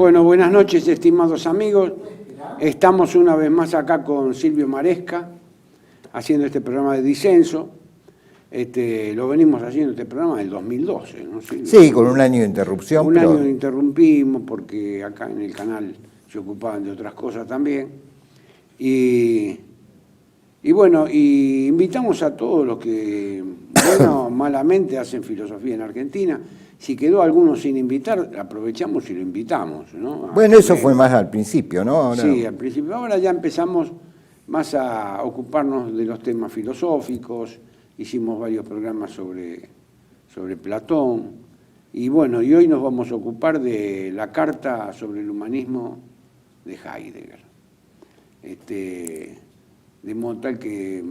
Bueno, buenas noches, estimados amigos. Estamos una vez más acá con Silvio Maresca, haciendo este programa de disenso. Lo venimos haciendo este programa del 2012, ¿no, Silvio? Sí, con un año de interrupción. Un año interrumpimos porque acá en el canal se ocupaban de otras cosas también. Y bueno, y invitamos a todos los que, bueno, malamente hacen filosofía en Argentina. Si quedó alguno sin invitar, aprovechamos y lo invitamos, ¿no? Bueno, eso fue más al principio, ¿no? Ahora... Sí, al principio. Ahora ya empezamos más a ocuparnos de los temas filosóficos. Hicimos varios programas sobre Platón. Y bueno, y hoy nos vamos a ocupar de la carta sobre el humanismo de Heidegger. De modo tal que,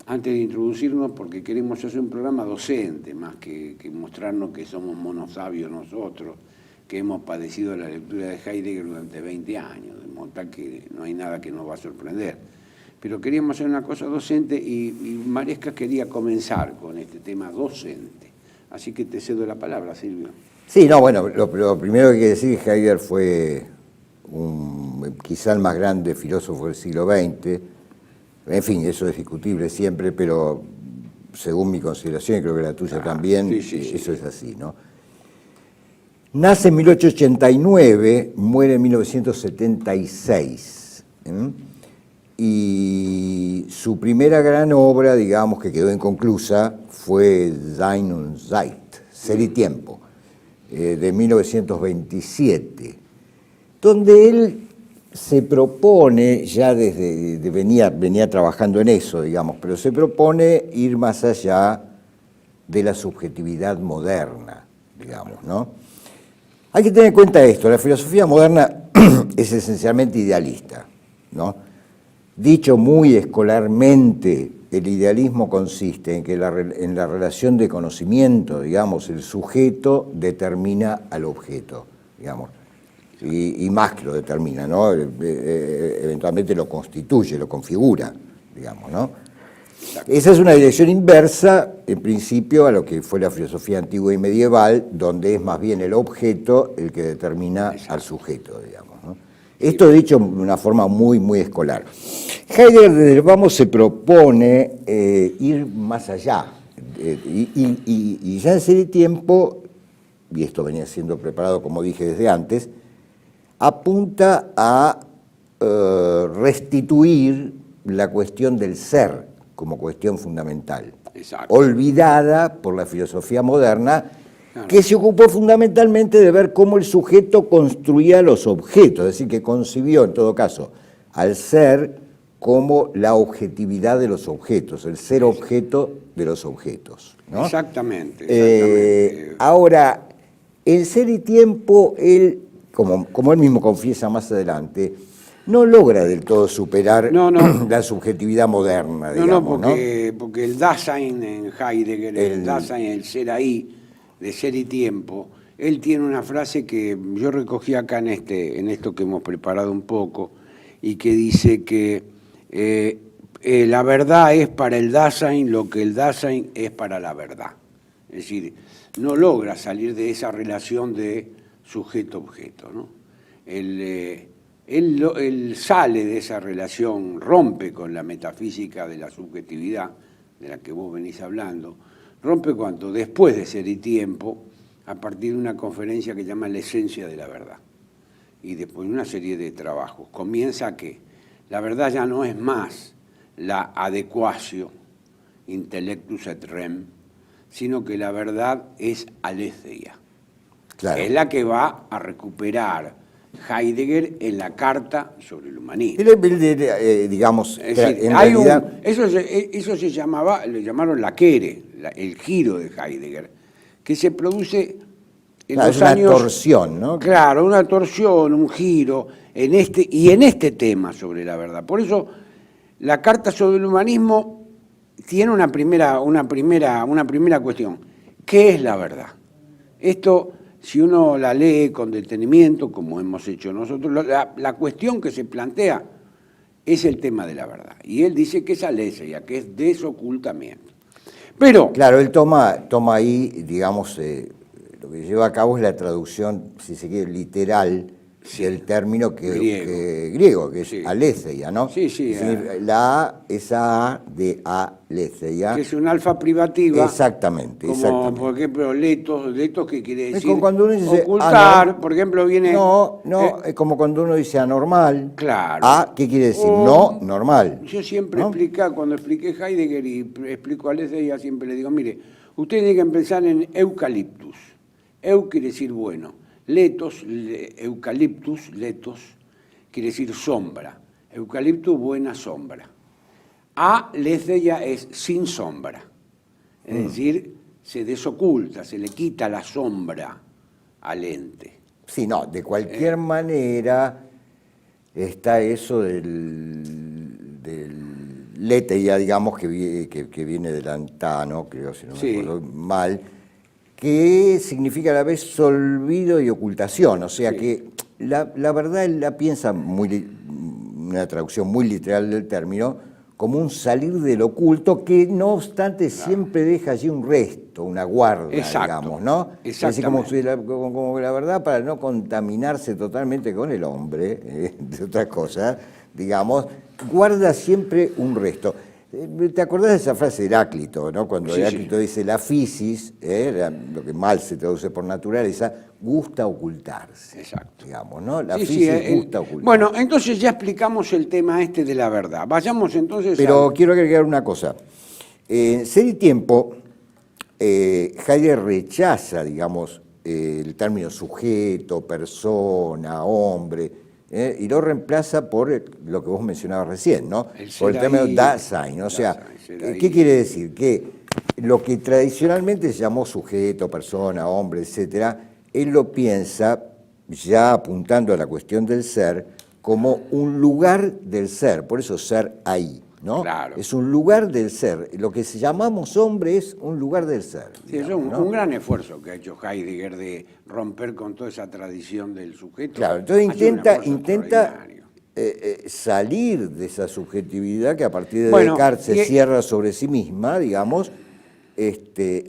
antes de introducirnos, porque queremos hacer un programa docente, más que mostrarnos que somos monosabios nosotros, que hemos padecido la lectura de Heidegger durante 20 años, de modo tal que no hay nada que nos va a sorprender. Pero queríamos hacer una cosa docente y Maresca quería comenzar con este tema docente. Así que te cedo la palabra, Silvio. Sí, no, bueno, lo primero que hay que decir es que Heidegger fue quizá el más grande filósofo del siglo XX. En fin, eso es discutible siempre, pero según mi consideración, y creo que la tuya también, sí. Eso es así, ¿no? Nace en 1889, muere en 1976. Y su primera gran obra, digamos, que quedó inconclusa, fue Sein und Zeit, Ser y Tiempo, de 1927, donde él se propone, ya venía trabajando en eso, digamos, pero se propone ir más allá de la subjetividad moderna, digamos, ¿no? Hay que tener en cuenta esto, la filosofía moderna es esencialmente idealista, ¿no? Dicho muy escolarmente, el idealismo consiste en que en la relación de conocimiento, digamos, el sujeto determina al objeto, digamos. Y más que lo determina, ¿no? Eventualmente lo constituye, lo configura, digamos, ¿no? Esa es una dirección inversa, en principio, a lo que fue la filosofía antigua y medieval, donde es más bien el objeto el que determina al sujeto, digamos, ¿no? Esto dicho de una forma muy, muy escolar. Heidegger, desde vamos, se propone ir más allá, y ya en Ser y Tiempo, y esto venía siendo preparado, como dije desde antes, apunta a restituir la cuestión del ser como cuestión fundamental, olvidada por la filosofía moderna, que se ocupó fundamentalmente de ver cómo el sujeto construía los objetos, es decir, que concibió, en todo caso, al ser como la objetividad de los objetos, el ser objeto de los objetos, ¿no? Exactamente. Ahora, en Ser y Tiempo, él, como él mismo confiesa más adelante, no logra del todo superar la subjetividad moderna, digamos, ¿no? Porque el Dasein en Heidegger, el Dasein, el ser ahí, de Ser y Tiempo, él tiene una frase que yo recogí acá en esto que hemos preparado un poco, y que dice que la verdad es para el Dasein lo que el Dasein es para la verdad. Es decir, no logra salir de esa relación de sujeto-objeto, ¿no? Él sale de esa relación, rompe con la metafísica de la subjetividad, de la que vos venís hablando, rompe cuando, después de Ser y Tiempo, a partir de una conferencia que llama La esencia de la verdad, y después de una serie de trabajos, comienza que la verdad ya no es más la adequatio intellectus et rem, sino que la verdad es aletheia. Claro. Es la que va a recuperar Heidegger en la carta sobre el humanismo. Digamos, es decir, en realidad... eso se llamaba, lo llamaron la Kere, el giro de Heidegger, que se produce en los años... una torsión, ¿no? Claro, una torsión, un giro, en este tema sobre la verdad. Por eso, la carta sobre el humanismo tiene una primera cuestión. ¿Qué es la verdad? Esto, si uno la lee con detenimiento, como hemos hecho nosotros, la cuestión que se plantea es el tema de la verdad. Y él dice que es aletheia, que es desocultamiento. Pero... Claro, él toma ahí, digamos, lo que lleva a cabo es la traducción, si se quiere, literal del término griego, que es Sí. aletheia, ¿no? Sí, sí. La A, esa A de aletheia. Que es un alfa privativa. Exactamente, Como, exactamente. por ejemplo, letos que quiere Es decir como cuando uno dice ocultar, por ejemplo, viene... No, es como cuando uno dice anormal. Claro. A, ¿qué quiere decir? O- No, normal. Yo siempre ¿no? cuando expliqué Heidegger y explico a Aletheia, siempre le digo, mire, usted tiene que pensar en eucaliptus. Eu quiere decir bueno. Eucaliptus, letos, quiere decir sombra. Eucaliptus, buena sombra. Aletheia es sin sombra. Es decir, se desoculta, se le quita la sombra al ente. Sí, no, de cualquier manera está eso del letheia, digamos, que viene del antano, creo, si no me Sí. acuerdo mal, que significa a la vez olvido y ocultación, o sea Sí. que la verdad él la piensa una traducción muy literal del término, como un salir del oculto que no obstante siempre deja allí un resto, una guarda, Exacto, digamos, ¿no? Es así como que la verdad, para no contaminarse totalmente con el hombre, de otra cosa, digamos, guarda siempre un resto. ¿Te acordás de esa frase de Heráclito, ¿no? Cuando Sí, Heráclito dice la physis, lo que mal se traduce por naturaleza, gusta ocultarse. Exacto. Digamos, ¿no? La Sí, physis sí, gusta ocultarse. Bueno, entonces ya explicamos el tema este de la verdad. Vayamos entonces Pero quiero agregar una cosa. En Ser y Tiempo, Heidegger rechaza, digamos, el término sujeto, persona, hombre, y lo reemplaza por lo que vos mencionabas recién, ¿no? Por el término Dasein. O sea, ¿qué quiere decir? Que lo que tradicionalmente se llamó sujeto, persona, hombre, etcétera, él lo piensa, ya apuntando a la cuestión del ser, como un lugar del ser, por eso ser ahí, ¿no? Claro. Es un lugar del ser. Lo que llamamos hombre es un lugar del ser. Sí, digamos, es ¿no? un gran esfuerzo que ha hecho Heidegger de romper con toda esa tradición del sujeto. Claro, entonces Ha sido un esfuerzo intenta extraordinario. salir de esa subjetividad que a partir de Bueno, Descartes se y- cierra sobre sí misma, digamos,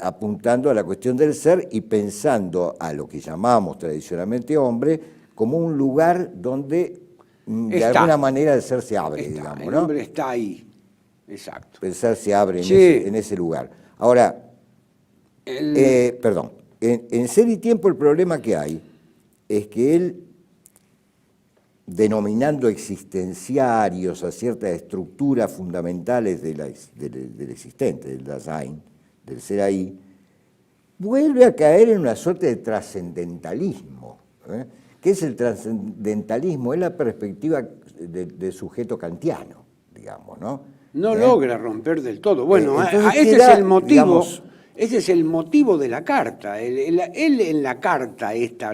apuntando a la cuestión del ser y pensando a lo que llamamos tradicionalmente hombre como un lugar donde de Está. alguna manera el ser se abre, Está, digamos, el ¿no? hombre está ahí. Exacto. El ser se abre Sí. en ese lugar. Ahora, perdón, en Ser y Tiempo el problema que hay es que él, denominando existenciarios a ciertas estructuras fundamentales del existente, del Dasein, del ser ahí, vuelve a caer en una suerte de trascendentalismo. ¿Qué es el trascendentalismo? Es la perspectiva del sujeto kantiano, digamos, ¿no? No logra romper del todo. Bueno, Entonces ese queda, es el motivo. digamos, Ese es el motivo de la carta. Él en la carta esta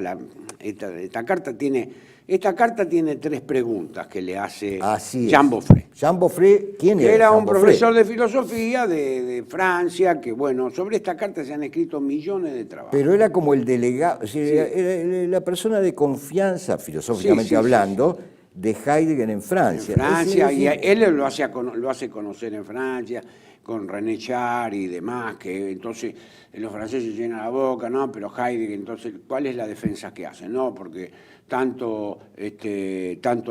carta tiene 3 preguntas que le hace así Jean es. Beaufret. Jean Beaufret, ¿quién Que era? era Jean un Beaufret? profesor de filosofía de Francia, que bueno, sobre esta carta se han escrito millones de trabajos. Pero era como el delegado, o sea, era la persona de confianza, filosóficamente Sí, hablando, de Heidegger en Francia. En Francia, Es y decir, él lo hace conocer en Francia, con René Char y demás, que entonces los franceses llenan la boca, ¿no? Pero Heidegger, entonces, ¿cuál es la defensa que hace? No, porque tanto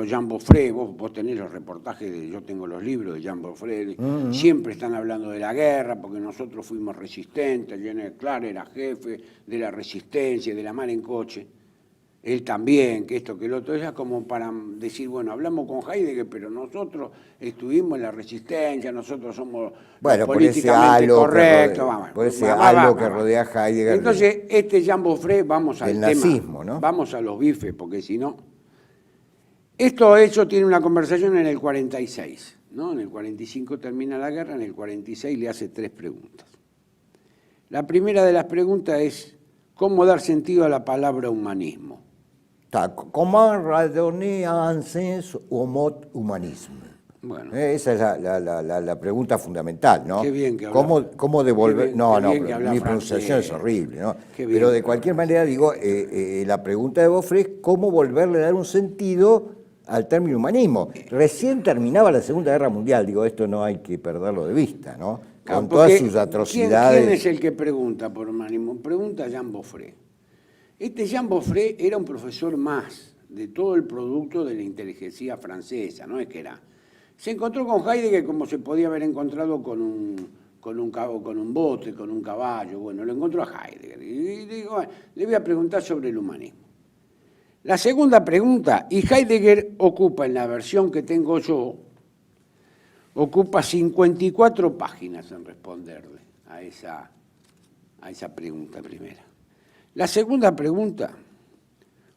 Jean Beaufret, vos tenés los reportajes, yo tengo los libros de Jean Beaufret, siempre están hablando de la guerra, porque nosotros fuimos resistentes, René Char era jefe de la resistencia, de la mar en coche. Él también, que esto, que el otro, era como para decir, bueno, hablamos con Heidegger, pero nosotros estuvimos en la resistencia, nosotros somos bueno, por ese políticamente halo correctos. por ese halo que rodea a Heidegger. Entonces, Jean Beaufret, vamos al del tema, nazismo, ¿no? vamos a los bifes, porque si no... Eso tiene una conversación en el 46, ¿no? En el 45 termina la guerra, en el 46 le hace 3 preguntas. La primera de las preguntas es, ¿cómo dar sentido a la palabra humanismo? ¿Cómo redonner un sens au mot humanisme? Bueno. Esa es la pregunta fundamental, ¿no? Qué bien que habla. ¿Cómo devolver? Qué No, bien que pero habla mi francés. pronunciación es horrible, ¿no? Qué bien Pero de que cualquier habla manera, digo, la pregunta de Beaufret es cómo volverle a dar un sentido al término humanismo. Recién terminaba la Segunda Guerra Mundial, digo, esto no hay que perderlo de vista, ¿no? Con todas Porque, sus atrocidades. ¿quién es el que pregunta por humanismo? Pregunta Jean Beaufret. Este Jean Beaufret era un profesor más de todo el producto de la inteligencia francesa, no es que era. Se encontró con Heidegger como se podía haber encontrado con un bote, con un caballo. Bueno, lo encontró a Heidegger. Y digo, bueno, le voy a preguntar sobre el humanismo. La segunda pregunta, y Heidegger ocupa en la versión que tengo yo, ocupa 54 páginas en responderle a esa pregunta primera. La segunda pregunta,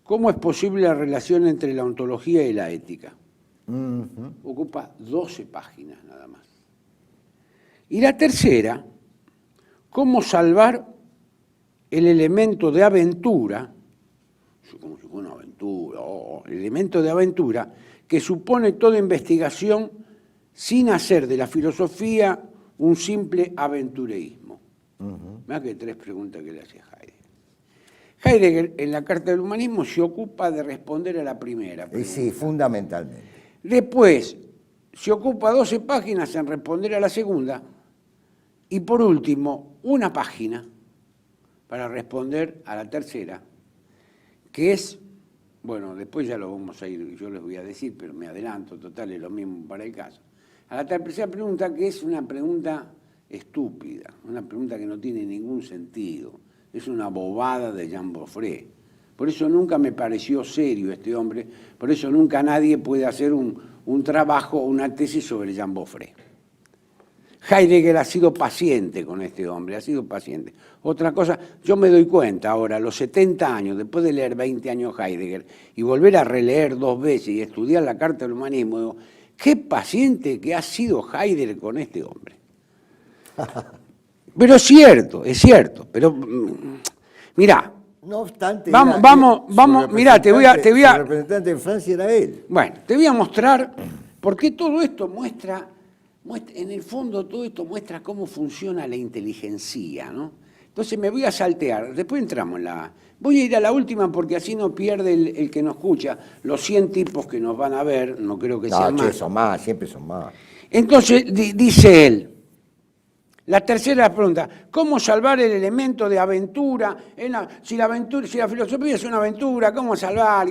¿cómo es posible la relación entre la ontología y la ética? Ocupa 12 páginas nada más. Y la tercera, ¿cómo salvar el elemento de aventura, como si fuera una aventura, el elemento de aventura que supone toda investigación sin hacer de la filosofía un simple aventureísmo? Mirá que 3 preguntas que le hacía Heidegger. Heidegger, en la Carta del Humanismo, se ocupa de responder a la primera pregunta. Sí, fundamentalmente. Después, se ocupa 12 páginas en responder a la segunda. Y por último, una página para responder a la tercera, que es, bueno, después ya lo vamos a ir, yo les voy a decir, pero me adelanto, total, es lo mismo para el caso. A la tercera pregunta, que es una pregunta estúpida, una pregunta que no tiene ningún sentido, es una bobada de Jean Beaufret. Por eso nunca me pareció serio este hombre, por eso nunca nadie puede hacer un trabajo, una tesis sobre Jean Beaufret. Heidegger ha sido paciente con este hombre, ha sido paciente. Otra cosa, yo me doy cuenta ahora, a los 70 años, después de leer 20 años Heidegger, y volver a releer 2 veces y estudiar la Carta del Humanismo, digo, qué paciente que ha sido Heidegger con este hombre. Pero es cierto, pero mirá. No obstante, vamos, mirá, te voy a... Su representante en Francia era él. Bueno, te voy a mostrar, porque todo esto muestra, en el fondo todo esto muestra cómo funciona la inteligencia, ¿no? Entonces me voy a saltear, después entramos en la... Voy a ir a la última porque así no pierde el que nos escucha, los 100 tipos que nos van a ver, no creo que sean más. Son más, siempre son más. Entonces, dice él, la tercera pregunta, ¿cómo salvar el elemento de aventura? Si la filosofía es una aventura, ¿cómo salvar?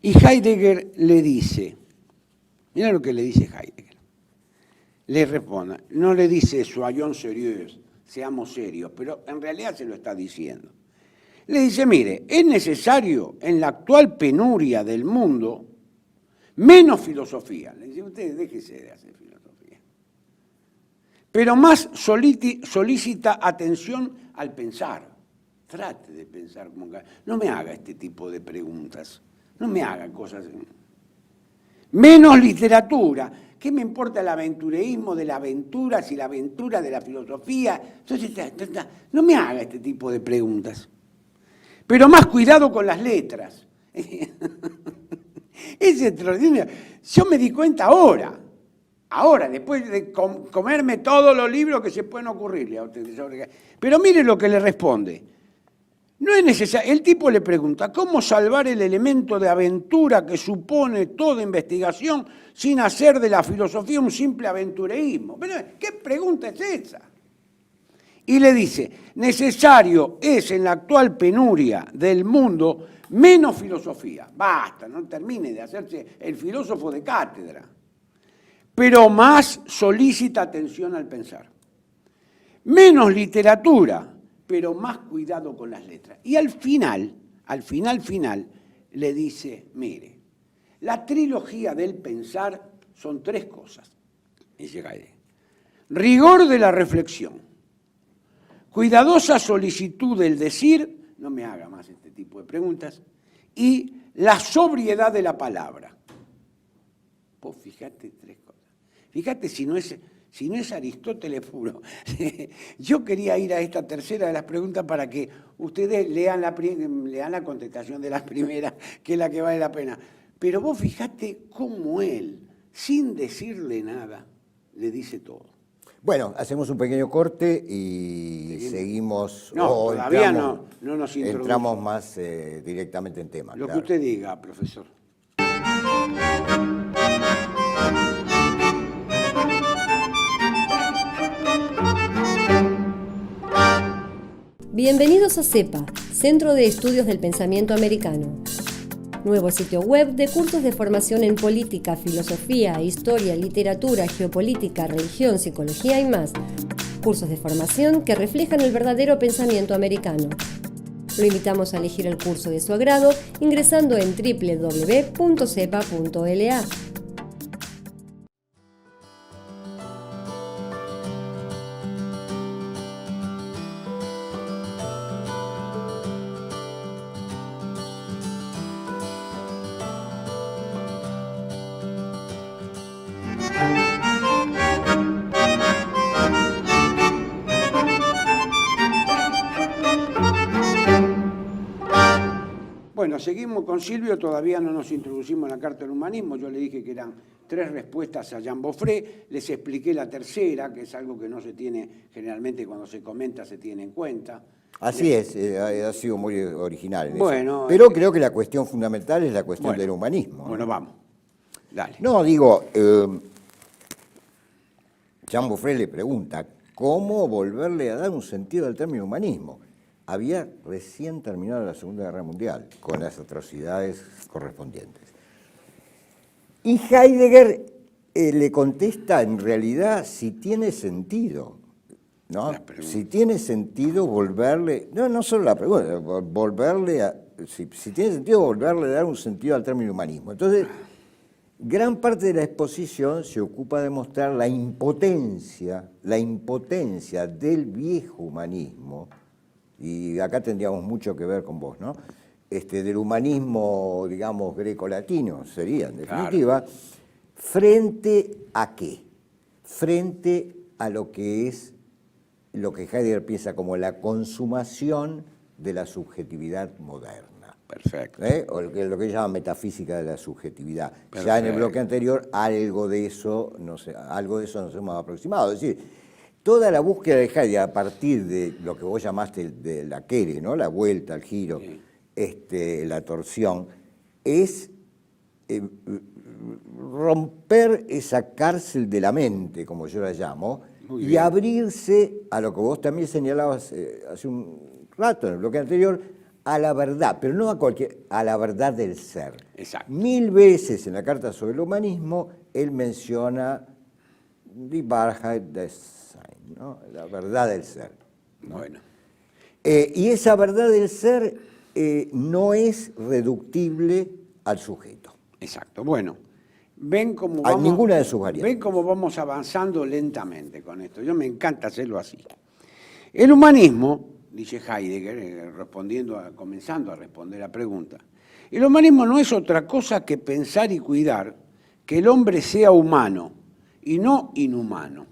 Y Heidegger le dice, mira lo que le dice Heidegger, le responde, no le dice soyons sérieux, seamos serios, pero en realidad se lo está diciendo. Le dice, mire, es necesario en la actual penuria del mundo menos filosofía. Le dice, ustedes déjese de hacer filosofía. Pero más solicita atención al pensar. Trate de pensar como que... No me haga este tipo de preguntas. No me haga cosas... Menos literatura. ¿Qué me importa el aventureísmo de la aventura, si la aventura de la filosofía? Entonces, no me haga este tipo de preguntas. Pero más cuidado con las letras. Es extraordinario. Yo me di cuenta ahora, después de comerme todos los libros que se pueden ocurrirle a ustedes. Pero mire lo que le responde. No es necesario. El tipo le pregunta, ¿cómo salvar el elemento de aventura que supone toda investigación sin hacer de la filosofía un simple aventureísmo? Pero, ¿qué pregunta es esa? Y le dice, necesario es en la actual penuria del mundo menos filosofía. Basta, no termine de hacerse el filósofo de cátedra. Pero más solicita atención al pensar. Menos literatura, pero más cuidado con las letras. Y al final, le dice, mire, la trilogía del pensar son 3 cosas, dice Heidegger. Rigor de la reflexión, cuidadosa solicitud del decir, no me haga más este tipo de preguntas, y la sobriedad de la palabra. Pues fíjate 3 cosas. Fíjate si no es Aristóteles puro. Yo quería ir a esta tercera de las preguntas para que ustedes lean la contestación de las primeras, que es la que vale la pena. Pero vos fíjate cómo él, sin decirle nada, le dice todo. Bueno, hacemos un pequeño corte y seguimos. No, todavía no nos introducimos. Entramos más directamente en tema. Lo que usted diga, profesor. Bienvenidos a CEPA, Centro de Estudios del Pensamiento Americano. Nuevo sitio web de cursos de formación en política, filosofía, historia, literatura, geopolítica, religión, psicología y más. Cursos de formación que reflejan el verdadero pensamiento americano. Lo invitamos a elegir el curso de su agrado ingresando en www.cepa.la. Bueno, seguimos con Silvio, todavía no nos introducimos en la Carta del Humanismo, yo le dije que eran 3 respuestas a Jean Beaufret, les expliqué la tercera, que es algo que no se tiene, generalmente cuando se comenta se tiene en cuenta. Así es, ha sido muy original en bueno, eso. Pero creo que la cuestión fundamental es la cuestión del humanismo. Bueno, vamos, dale. No, digo, Jean Beaufret le pregunta, ¿cómo volverle a dar un sentido al término humanismo? Había recién terminado la Segunda Guerra Mundial, con las atrocidades correspondientes. Y Heidegger le contesta, en realidad, si tiene sentido, ¿no? Si tiene sentido volverle, no solo la pregunta, volverle a, si tiene sentido volverle a dar un sentido al término humanismo. Entonces, gran parte de la exposición se ocupa de mostrar la impotencia del viejo humanismo, y acá tendríamos mucho que ver con vos, ¿no? Del humanismo, digamos, greco-latino, sería, en definitiva, claro. ¿Frente a qué? Frente a lo que es, lo que Heidegger piensa como la consumación de la subjetividad moderna. Perfecto. O lo que llama metafísica de la subjetividad. Perfecto. Ya en el bloque anterior, algo de eso nos hemos aproximado. Es decir, toda la búsqueda de Heidegger a partir de lo que vos llamaste de la quere, ¿no? La vuelta, el giro, sí. La torsión, es romper esa cárcel de la mente, como yo la llamo, y abrirse a lo que vos también señalabas hace un rato en el bloque anterior, a la verdad, pero no a la verdad del ser. Exacto. 1000 veces en la Carta sobre el Humanismo él menciona die Wahrheit des Seins, ¿no? La verdad del ser, ¿no? Bueno. Y esa verdad del ser no es reductible al sujeto. Exacto. Bueno, ven cómo vamos, ninguna de sus variantes. Ven cómo vamos avanzando lentamente con esto. Yo me encanta hacerlo así. El humanismo, dice Heidegger, comenzando a responder la pregunta, el humanismo no es otra cosa que pensar y cuidar que el hombre sea humano y no inhumano.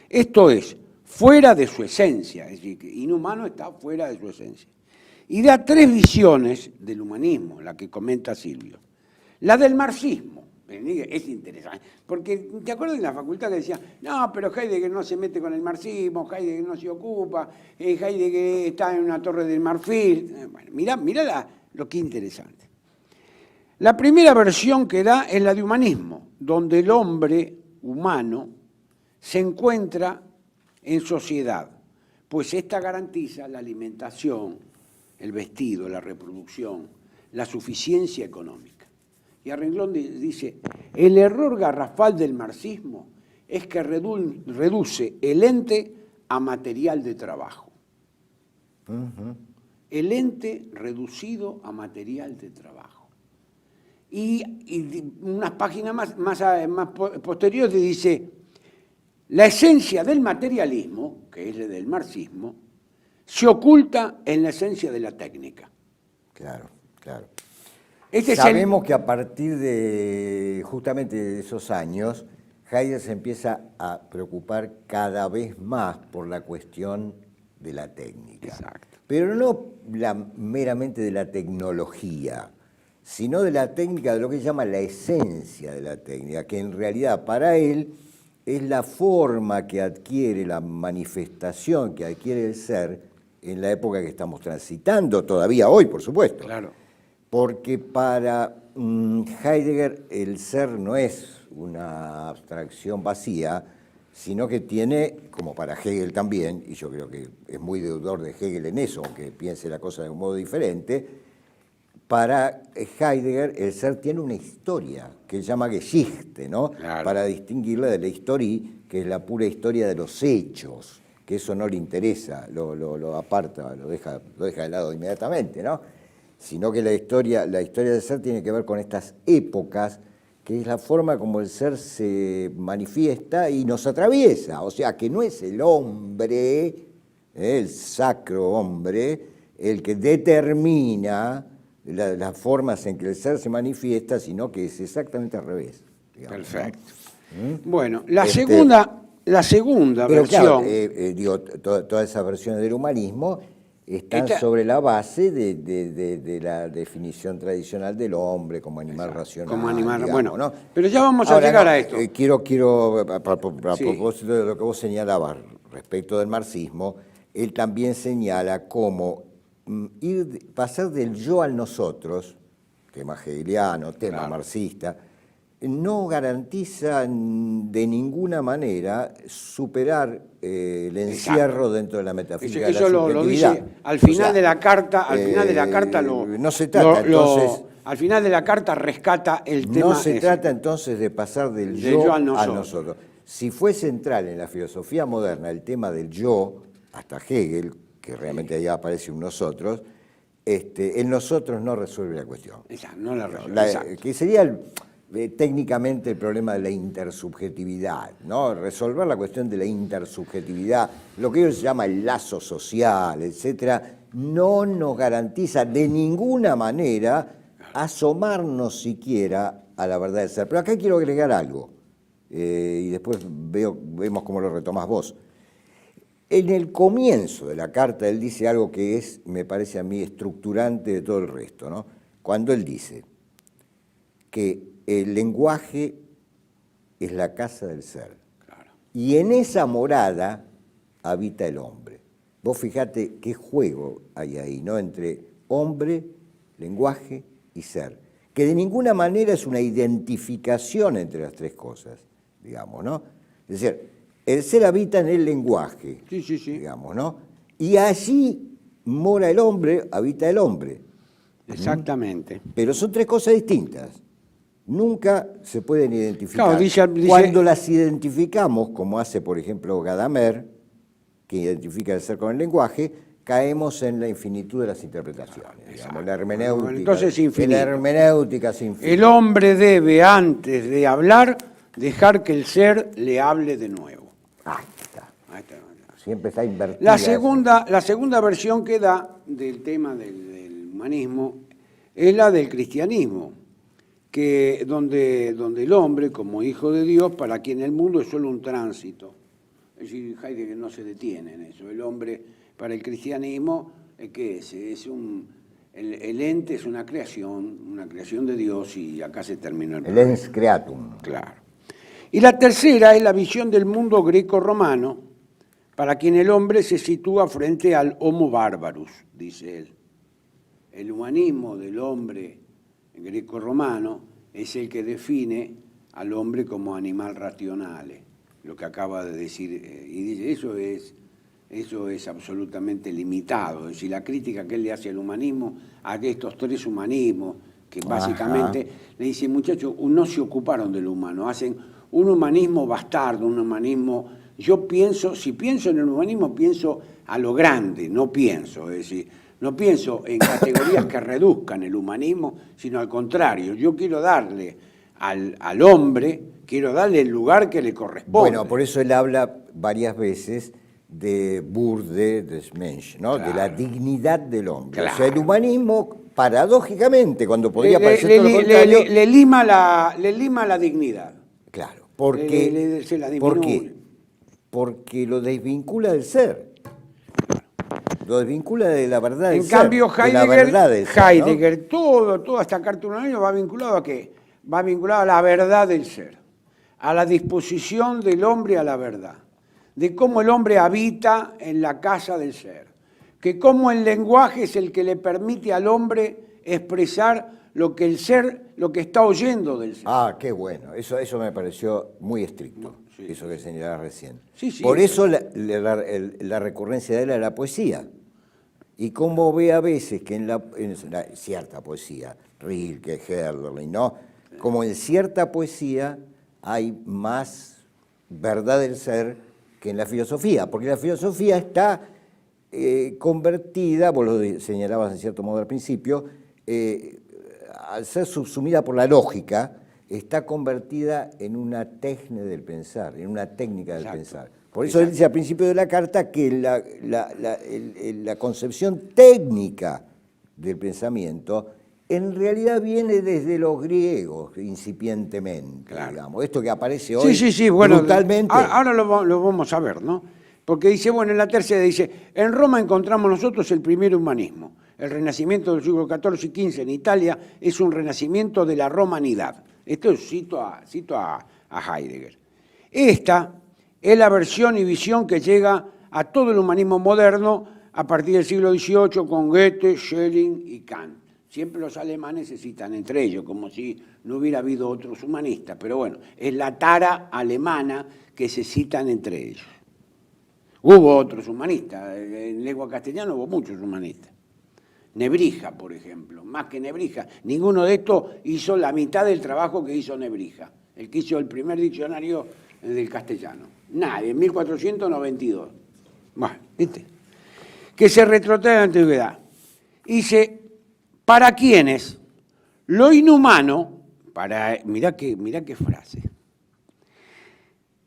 Esto es, fuera de su esencia, es decir, que inhumano está fuera de su esencia. Y da 3 visiones del humanismo, la que comenta Silvio. La del marxismo, es interesante, porque te acuerdas de la facultad que decía, no, pero Heidegger no se mete con el marxismo, Heidegger no se ocupa, Heidegger está en una torre del marfil. Bueno, mirá lo que interesante. La primera versión que da es la de humanismo, donde el hombre humano se encuentra en sociedad, pues esta garantiza la alimentación, el vestido, la reproducción, la suficiencia económica. Y a renglón dice, el error garrafal del marxismo es que reduce el ente a material de trabajo. El ente reducido a material de trabajo. Y unas páginas más posteriores dice, la esencia del materialismo, que es la del marxismo, se oculta en la esencia de la técnica. Claro. Sabemos que a partir de justamente de esos años, Heidegger se empieza a preocupar cada vez más por la cuestión de la técnica. Exacto. Pero no meramente de la tecnología, sino de la técnica, de lo que se llama la esencia de la técnica, que en realidad para él es la forma que adquiere, la manifestación que adquiere el ser en la época que estamos transitando, todavía hoy, por supuesto. Claro. Porque para Heidegger el ser no es una abstracción vacía, sino que tiene, como para Hegel también, y yo creo que es muy deudor de Hegel en eso, aunque piense la cosa de un modo diferente, para Heidegger el ser tiene una historia que él llama Geschichte, ¿no? Claro. Para distinguirla de la Historie, que es la pura historia de los hechos, que eso no le interesa, lo aparta, lo deja de lado inmediatamente, ¿no? Sino que la historia del ser tiene que ver con estas épocas, que es la forma como el ser se manifiesta y nos atraviesa. O sea, que no es el hombre, el sacro hombre, el que determina las formas en que el ser se manifiesta, sino que es exactamente al revés. Digamos, Perfecto. ¿no? Bueno, la segunda pero versión... claro, digo, todas esas versiones del humanismo están Esta- sobre la base de la definición tradicional del hombre como animal racional. como animal, digamos, bueno, ¿no? pero ya vamos a Ahora, llegar no, a esto. quiero a Sí. propósito de lo que vos señalabas respecto del marxismo, él también señala cómo pasar del yo al nosotros, tema hegeliano, tema Claro. marxista, no garantiza de ninguna manera superar el encierro dentro de la metafísica de la Eso lo subjetividad. dice al O final sea, de la carta, no se trata entonces... al final de la carta rescata el tema. No se ese. trata entonces de pasar del yo al nosotros. Si fue central en la filosofía moderna el tema del yo, hasta Hegel, que realmente ahí aparece un nosotros, el nosotros no resuelve la cuestión. Exacto, no la resuelve. Exacto. Que sería técnicamente el problema de la intersubjetividad, ¿no? Resolver la cuestión de la intersubjetividad, lo que ellos llaman el lazo social, etcétera, no nos garantiza de ninguna manera asomarnos siquiera a la verdad del ser. Pero acá quiero agregar algo, y después vemos cómo lo retomás vos. En el comienzo de la carta él dice algo que es, me parece a mí, estructurante de todo el resto, ¿no? Cuando él dice que el lenguaje es la casa del ser, Claro. y en esa morada habita el hombre. Vos fijate qué juego hay ahí, ¿no? Entre hombre, lenguaje y ser, que de ninguna manera es una identificación entre las tres cosas, digamos, ¿no? Es decir, el ser habita en el lenguaje, Sí. digamos, ¿no? Y allí mora el hombre, habita el hombre. Exactamente. Pero son tres cosas distintas. Nunca se pueden identificar. Claro, dice- Cuando las identificamos, como hace, por ejemplo, Gadamer, que identifica el ser con el lenguaje, caemos en la infinitud de las interpretaciones. Digamos, la hermenéutica. Entonces es infinito. La hermenéutica es infinita. El hombre debe, antes de hablar, dejar que el ser le hable de nuevo. Ahí está. Ahí está. Siempre está invertida. La segunda versión que da del tema del humanismo es la del cristianismo, que donde el hombre, como hijo de Dios, para quien el mundo es solo un tránsito. Es decir, Heidegger no se detiene en eso. El hombre, para el cristianismo, ¿qué es? El ente es una creación de Dios, y acá se terminó el El ens creatum. Claro. Y la tercera es la visión del mundo greco-romano, para quien el hombre se sitúa frente al homo barbarus, dice él. El humanismo del hombre greco-romano es el que define al hombre como animal rationale, lo que acaba de decir, y dice, eso es absolutamente limitado. Es decir, la crítica que él le hace al humanismo, a estos tres humanismos, que básicamente le dice, muchachos, no se ocuparon del humano, hacen un humanismo bastardo, un humanismo... si pienso en el humanismo, pienso a lo grande, no pienso en categorías que reduzcan el humanismo, sino al contrario, yo quiero darle al hombre, quiero darle el lugar que le corresponde. Bueno, por eso él habla varias veces de Würde des Mensch, ¿no? Claro. De la dignidad del hombre. Claro. O sea, el humanismo, paradójicamente, cuando podría le, parecer todo lo contrario... le lima la dignidad. Claro, porque... Se la ¿por disminuye. qué? Porque lo desvincula del ser. Lo desvincula de la verdad del En ser. cambio, de la verdad del ser, ¿no? Heidegger, toda esta carta humanista va vinculado ¿a qué? Va vinculado a la verdad del ser, a la disposición del hombre a la verdad, de cómo el hombre habita en la casa del ser, que cómo el lenguaje es el que le permite al hombre expresar lo que el ser, lo que está oyendo del ser. Ah, qué bueno. Eso me pareció muy estricto. sí, eso que señalaba recién. Sí, sí, Por eso la recurrencia de él a la poesía. Y como ve a veces que en cierta poesía, Rilke, Hölderlin, ¿no? Como en cierta poesía hay más verdad del ser que en la filosofía, porque la filosofía está convertida, vos lo señalabas en cierto modo al principio, al ser subsumida por la lógica, está convertida en una técnica del pensar, en una técnica del pensar. Por eso él dice al principio de la carta que la concepción técnica del pensamiento en realidad viene desde los griegos, incipientemente, digamos. Esto que aparece hoy bueno, brutalmente. Ahora lo vamos a ver, ¿no? Porque dice, bueno, en la tercera dice, en Roma encontramos nosotros el primer humanismo. El renacimiento del siglo XIV y XV en Italia es un renacimiento de la romanidad. Esto cito a Heidegger. Esta es la versión y visión que llega a todo el humanismo moderno a partir del siglo XVIII con Goethe, Schelling y Kant. Siempre los alemanes se citan entre ellos, como si no hubiera habido otros humanistas. Pero bueno, es la tara alemana que se citan entre ellos. Hubo otros humanistas, en lengua castellana hubo muchos humanistas. Nebrija, por ejemplo, más que Nebrija. Ninguno de estos hizo la mitad del trabajo que hizo Nebrija, el que hizo el primer diccionario del castellano. Nadie, en 1492. Bueno, ¿viste? Que se retrotrae a la antigüedad. Dice, ¿para quiénes? Lo inhumano, mirá qué frase.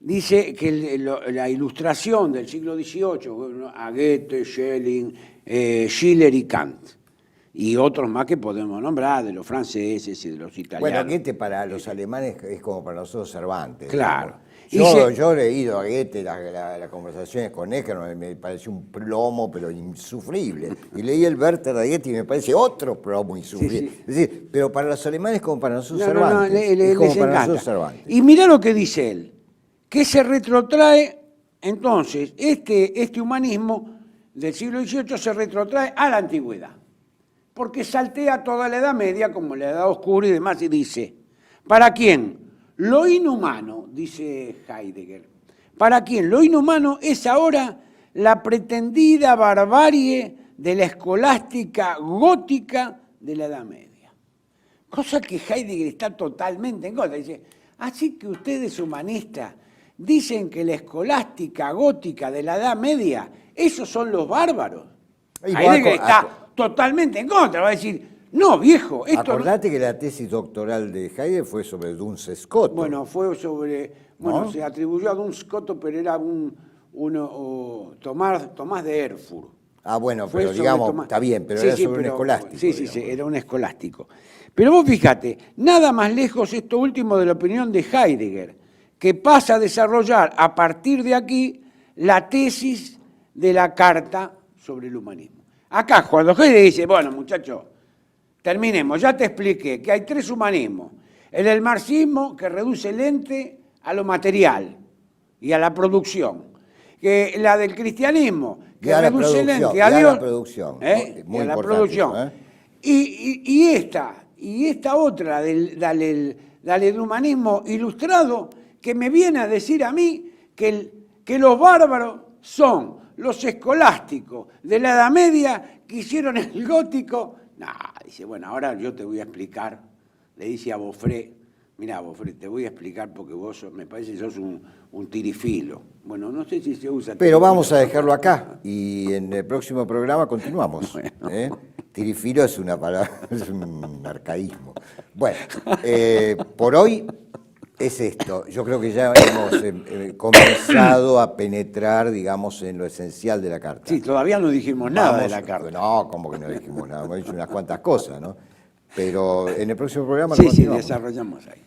Dice que la ilustración del siglo XVIII, a Goethe, Schelling, Schiller y Kant, y otros más que podemos nombrar, de los franceses y de los italianos. Bueno, Goethe para los alemanes es como para nosotros Cervantes. Claro. Yo he leído a Goethe las conversaciones con él, que me pareció un plomo, pero insufrible. Y leí el Werther de Goethe y me parece otro plomo insufrible. Sí. Es decir, pero para los alemanes como para nosotros Cervantes. Es como para nosotros Cervantes. Y mirá lo que dice él, que se retrotrae, entonces, este humanismo del siglo XVIII se retrotrae a la antigüedad, porque saltea toda la Edad Media, como la Edad Oscura y demás, y dice, ¿para quién? Lo inhumano, dice Heidegger, ¿para quién? Lo inhumano es ahora la pretendida barbarie de la escolástica gótica de la Edad Media. Cosa que Heidegger está totalmente en contra. Dice, así que ustedes humanistas dicen que la escolástica gótica de la Edad Media, esos son los bárbaros. Heidegger está totalmente en contra, va a decir, no, viejo, esto acordate que la tesis doctoral de Heidegger fue sobre Duns Scotus. Bueno, fue sobre, ¿no? Se atribuyó a Duns Scotus, pero era Tomás de Erfurt. Ah, bueno, pero digamos, está bien, pero era sobre un escolástico. Sí, era un escolástico. Pero vos fíjate, nada más lejos esto último de la opinión de Heidegger, que pasa a desarrollar a partir de aquí la tesis de la carta sobre el humanismo. Acá, cuando Heidegger dice, bueno, muchachos, terminemos, ya te expliqué que hay tres humanismos. El del marxismo, que reduce el ente a lo material y a la producción. Que la del cristianismo, que reduce el ente a Dios. Muy a la producción. Y esta otra del humanismo ilustrado, que me viene a decir a mí que los bárbaros son los escolásticos de la Edad Media que hicieron el gótico. No, dice, bueno, ahora yo te voy a explicar, le dice a Boffré, mirá, Boffré, te voy a explicar porque vos me parece que sos un tirifilo. Bueno, no sé si se usa. Pero vamos a dejarlo acá y en el próximo programa continuamos. Bueno. Tirifilo es una palabra, es un arcaísmo. Bueno, por hoy es esto. Yo creo que ya hemos comenzado a penetrar, digamos, en lo esencial de la carta. Sí, todavía no dijimos nada de la carta. No, como que no dijimos nada, hemos dicho unas cuantas cosas, ¿no? Pero en el próximo programa lo continuamos. Sí, desarrollamos ahí.